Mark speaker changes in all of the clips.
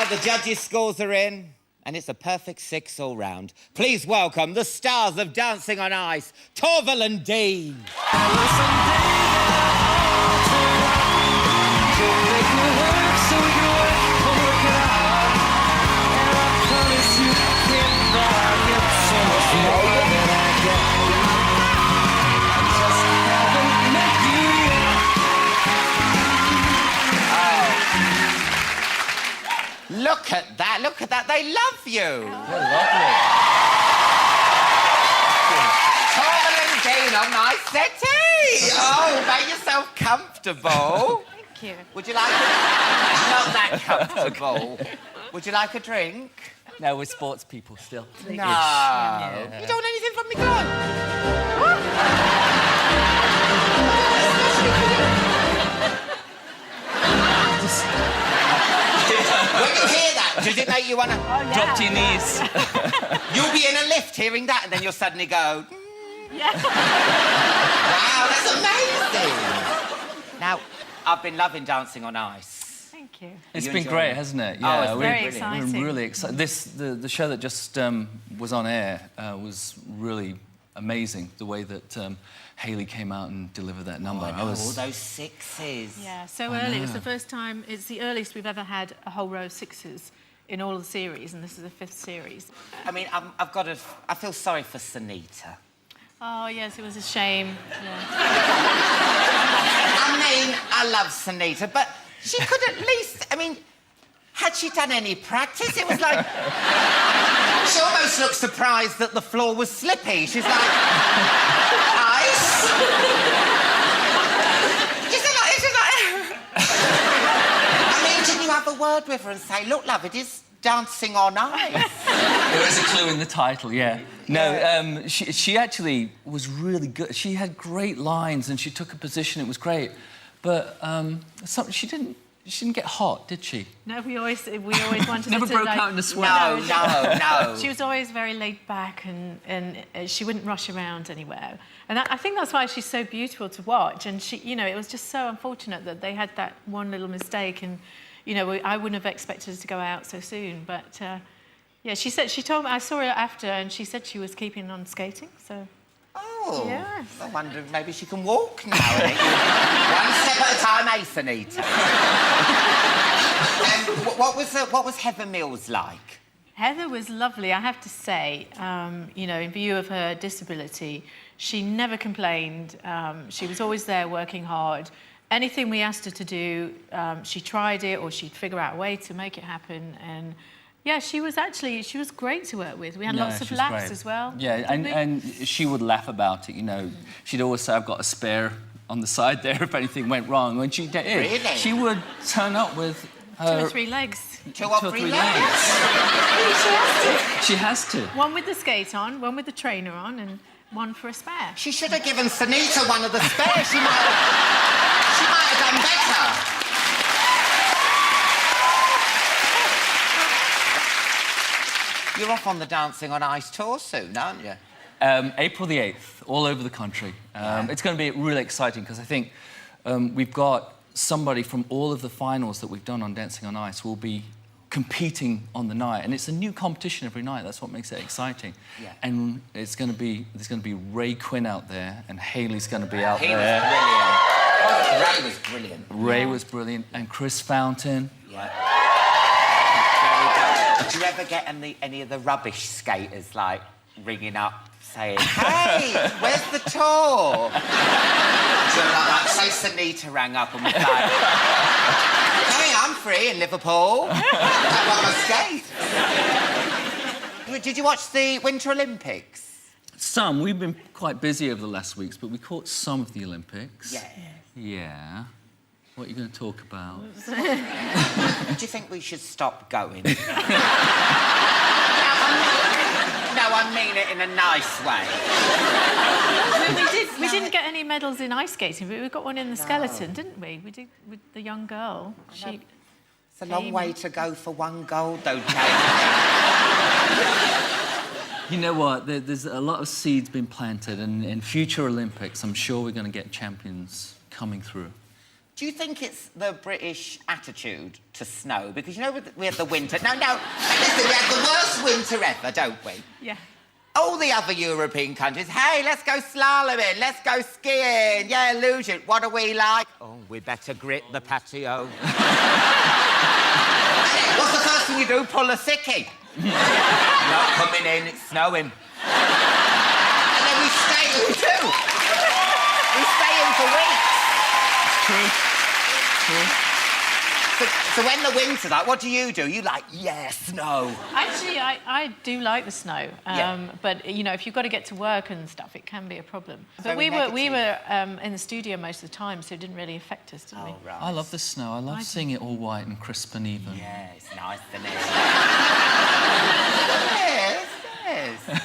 Speaker 1: Right, the judges' scores are in, and it's a perfect 6 all round. Please welcome the stars of Dancing on Ice, Torvill and Dean. Look at that, they love you.
Speaker 2: They're lovely.
Speaker 1: Torvill and Dean on my settee. Oh, make yourself comfortable.
Speaker 3: Thank you.
Speaker 1: Would you like a... Not that comfortable. Would you like a drink?
Speaker 2: No, we're sports people still.
Speaker 1: No.
Speaker 2: Yeah.
Speaker 1: You don't want anything from me, go When you hear that, does it make you want to...
Speaker 2: Drop to your knees.
Speaker 1: You'll be in a lift hearing that, and then you'll suddenly go...
Speaker 3: Yeah.
Speaker 1: Wow, that's amazing. Now, I've been loving Dancing on Ice.
Speaker 3: Thank you.
Speaker 2: It's been great, hasn't it?
Speaker 1: Yeah,
Speaker 3: it's very exciting.
Speaker 2: We're really excited. The show that just was on air was really amazing, the way that Hayley came out and delivered that number.
Speaker 1: All those sixes.
Speaker 3: Yeah, so early. It was the first time, it's the earliest we've ever had a whole row of sixes in all of the series, and this is the 5th series.
Speaker 1: I mean, I feel sorry for Sunita.
Speaker 3: Oh, yes, it was a shame. Yeah.
Speaker 1: I mean, I love Sunita, but she could at least... I mean, had she done any practice? It was like... She almost looked surprised that the floor was slippy. She's like... Ice? She's like... I mean, didn't you have a word with her and say, look, love, it is Dancing on Ice?
Speaker 2: There is a clue in the title, yeah. No, she actually was really good. She had great lines and she took a position. It was great, but she didn't get hot, did she?
Speaker 3: No, we always wanted
Speaker 2: Never
Speaker 3: her to...
Speaker 2: broke
Speaker 3: like,
Speaker 2: out in a sweat.
Speaker 1: No.
Speaker 3: She was always very laid back and she wouldn't rush around anywhere. And I think that's why she's so beautiful to watch. And she, you know, it was just so unfortunate that they had that one little mistake. And, you know, I wouldn't have expected her to go out so soon. But, yeah, she told me, I saw her after and she said she was keeping on skating, so...
Speaker 1: Oh,
Speaker 3: yes.
Speaker 1: I wonder if maybe she can walk now. One step at a time, eh, Sunita? What was Heather Mills like?
Speaker 3: Heather was lovely, I have to say. You know, in view of her disability, she never complained. She was always there working hard. Anything we asked her to do, she tried it or she'd figure out a way to make it happen. And yeah, she was great to work with. We had lots of laughs as well.
Speaker 2: Yeah, and she would laugh about it, you know. She'd always say, I've got a spare on the side there if anything went wrong. When she did,
Speaker 1: really?
Speaker 2: She would turn up with her...
Speaker 3: 2 or 3 legs.
Speaker 1: 2 or 3 legs?
Speaker 2: She has to.
Speaker 3: One with the skate on, one with the trainer on, and one for a spare.
Speaker 1: She should have given Sunita one of the spares. She might have done better. You're off on the Dancing on Ice tour soon, aren't you?
Speaker 2: April the 8th, all over the country. It's going to be really exciting because I think we've got somebody from all of the finals that we've done on Dancing on Ice will be competing on the night, and it's a new competition every night. That's what makes it exciting. Yeah. And there's going to be Ray Quinn out there, and Hayley's going to be out there.
Speaker 1: Ray was brilliant.
Speaker 2: Ray was brilliant, and Chris Fountain.
Speaker 1: Yeah. Did you ever get any of the rubbish skaters, like, ringing up, saying, hey, where's the tour? So, like, say Sunita rang up and was like, hey, I'm free in Liverpool. I want to skate. Did you watch the Winter Olympics?
Speaker 2: Some. We've been quite busy over the last weeks, but we caught some of the Olympics.
Speaker 1: Yeah.
Speaker 2: Yeah. What are you going to talk about?
Speaker 1: Do you think we should stop going? No, I mean it in a nice way.
Speaker 3: We didn't get any medals in ice skating, but we got one in the skeleton, didn't we? We did with the young girl.
Speaker 1: It's a long way to go for one gold, though,
Speaker 2: You know what? There's a lot of seeds been planted, and in future Olympics, I'm sure we're going to get champions coming through.
Speaker 1: Do you think it's the British attitude to snow? Because, you know, we had the winter... No, listen, we had the worst winter ever, don't we?
Speaker 3: Yeah.
Speaker 1: All the other European countries, hey, let's go slaloming, let's go skiing, yeah, illusion. What are we like? Oh, we better grit the patio. What's the first thing you do? Pull a sickie. Not coming in, it's snowing. And then we stay in too. We stay in for weeks.
Speaker 2: True.
Speaker 1: So when the winter's like, what do? You like, yeah, snow.
Speaker 3: Actually, I do like the snow,
Speaker 1: Yeah.
Speaker 3: but you know, if you've got to get to work and stuff, it can be a problem. But
Speaker 1: Very
Speaker 3: we were
Speaker 1: negative.
Speaker 3: in the studio most of the time, so it didn't really affect us, did we?
Speaker 1: Oh, right.
Speaker 2: I love the snow. I love seeing it all white and crisp and even.
Speaker 1: Yeah, it's nice, isn't it? Yes. Yeah,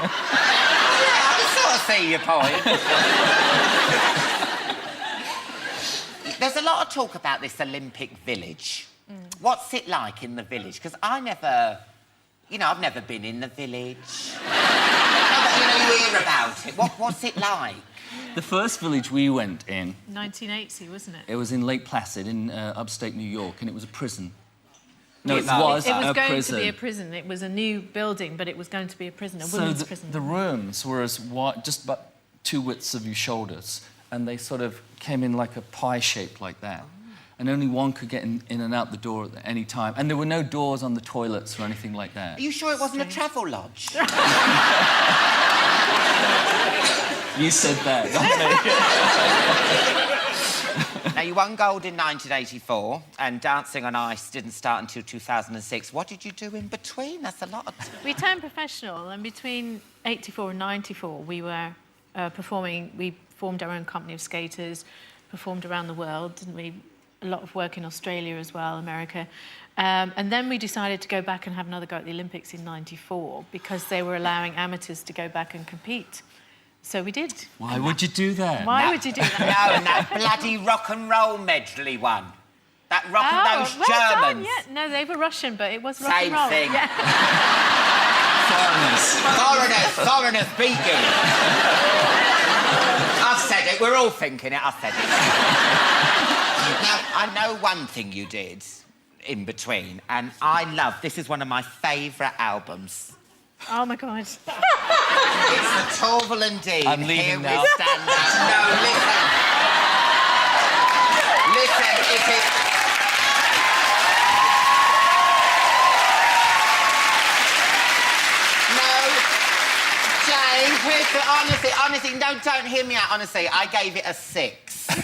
Speaker 1: I can sort of see your point. There's a lot of talk about this Olympic village. What's it like in the village? Because I've never been in the village. But, you know, you hear about it. What's it like?
Speaker 2: The first village we went in,
Speaker 3: 1980, wasn't it?
Speaker 2: it was in Lake Placid in upstate New York, and it was a prison. No,
Speaker 1: Yes,
Speaker 2: it was
Speaker 3: It was
Speaker 2: a
Speaker 3: going
Speaker 2: prison.
Speaker 3: to be a prison. It was a new building, but it was going to be a prison, a women's prison.
Speaker 2: The rooms were as wide, just about 2 widths of your shoulders, and they sort of came in like a pie shape like that. And only one could get in and out the door at any time. And there were no doors on the toilets or anything like that.
Speaker 1: Are you sure it wasn't a travel lodge?
Speaker 2: You said that, not me.
Speaker 1: Now, you won gold in 1984, and Dancing on Ice didn't start until 2006. What did you do in between? That's a lot of...
Speaker 3: We turned professional, and between 84 and 94, we were performing. We formed our own company of skaters, performed around the world, didn't we? A lot of work in Australia as well, America. And then we decided to go back and have another go at the Olympics in 94 because they were allowing amateurs to go back and compete. So we did.
Speaker 2: Why would you do that?
Speaker 3: Why would you do that?
Speaker 1: No, and that bloody rock and roll medley one. That rock and those
Speaker 3: well done,
Speaker 1: Germans.
Speaker 3: yeah. No, they were Russian, but it was rock
Speaker 1: Same
Speaker 3: and roll.
Speaker 1: thing.
Speaker 3: Yeah.
Speaker 2: Foreigners.
Speaker 1: Foreigners, beacon. I've said it, we're all thinking it, I've said it. Now, I know one thing you did in between, and I love, this is one of my favourite albums.
Speaker 3: Oh, my God.
Speaker 1: It's the Torvill and Dean.
Speaker 2: I'm leaving
Speaker 1: Here
Speaker 2: now.
Speaker 1: We stand up. No, listen. Listen, it is... No, Jane, honestly, no, don't hear me out. Honestly, I gave it a 6 out of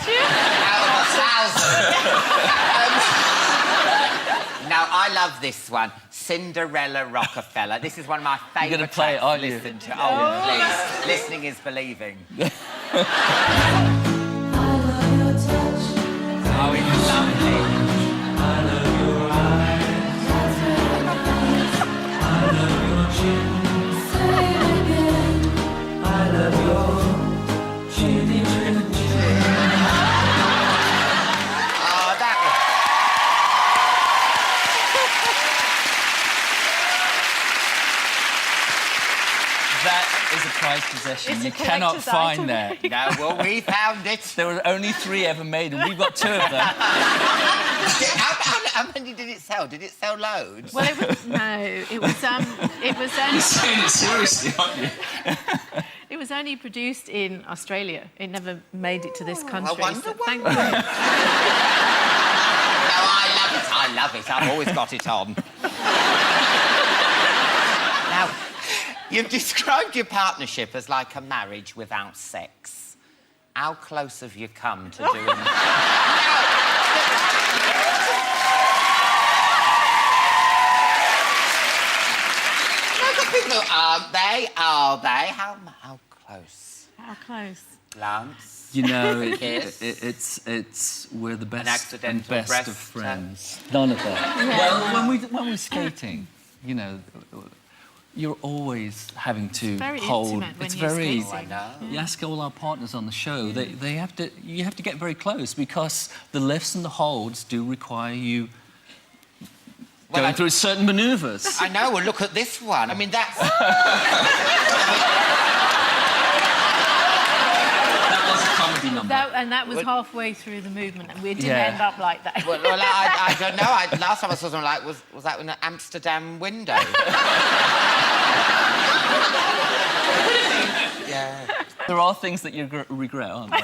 Speaker 1: 1,000. Now, I love this one, Cinderella Rockefeller. This is one of my favourite
Speaker 2: You're gonna play it,
Speaker 1: tracks
Speaker 2: aren't
Speaker 1: to
Speaker 2: you?
Speaker 1: listen to. Oh, please. Listening is believing. Oh, it's lovely. Oh, that was...
Speaker 2: That is a prized possession.
Speaker 3: It's a
Speaker 2: You cannot
Speaker 3: collector's item.
Speaker 2: find that.
Speaker 1: No, well, we found it.
Speaker 2: There were only 3 ever made, and we've got 2 of them.
Speaker 1: How many did it sell? Did it sell loads?
Speaker 3: Well, it was... No, it was
Speaker 2: You're
Speaker 3: only...
Speaker 2: saying it seriously, aren't you?
Speaker 3: It was only produced in Australia. It never made it to this country.
Speaker 1: wonder
Speaker 3: so
Speaker 1: why.
Speaker 3: thank you.
Speaker 1: No, I love it. I've always got it on. Now, you've described your partnership as like a marriage without sex. How close have you come to doing People, are they? How close?
Speaker 3: How close?
Speaker 1: Glance?
Speaker 2: You know,
Speaker 1: Kiss?
Speaker 2: it's we're the best
Speaker 1: accidental
Speaker 2: and best
Speaker 1: breast
Speaker 2: of
Speaker 1: touch?
Speaker 2: friends. None of that. Well, when we're skating, you know, you're always having to
Speaker 3: Very
Speaker 2: hold.
Speaker 3: intimate when
Speaker 2: It's
Speaker 3: you're
Speaker 2: very.
Speaker 3: skating.
Speaker 1: I know.
Speaker 2: You ask all our partners on the show, they have to. You have to get very close because the lifts and the holds do require you going through certain manoeuvres.
Speaker 1: I know, well, look at this one. I mean, that's...
Speaker 2: That was a comedy happy number.
Speaker 3: That was halfway through the movement, and we didn't end up like that.
Speaker 1: Well, I don't know. Last time I saw something like, was that in an Amsterdam window? Yeah.
Speaker 2: There are things that you regret, aren't there?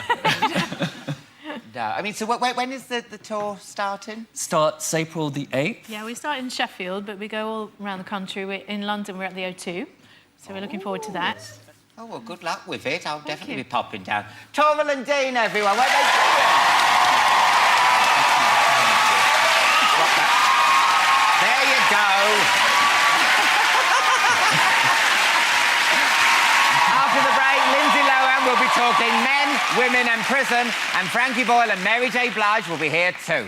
Speaker 1: No. I mean, so when is the tour starting?
Speaker 2: Starts April the 8th.
Speaker 3: Yeah, we start in Sheffield, but we go all around the country. In London, we're at the O2, so we're looking forward to that.
Speaker 1: Oh, well, good luck with it. I'll definitely
Speaker 3: you.
Speaker 1: be popping down. Torvill and Dean, everyone. Where they going? There you go. After the break, Lindsay Lohan will be talking men, women and prison, and Frankie Boyle and Mary J. Blige will be here too.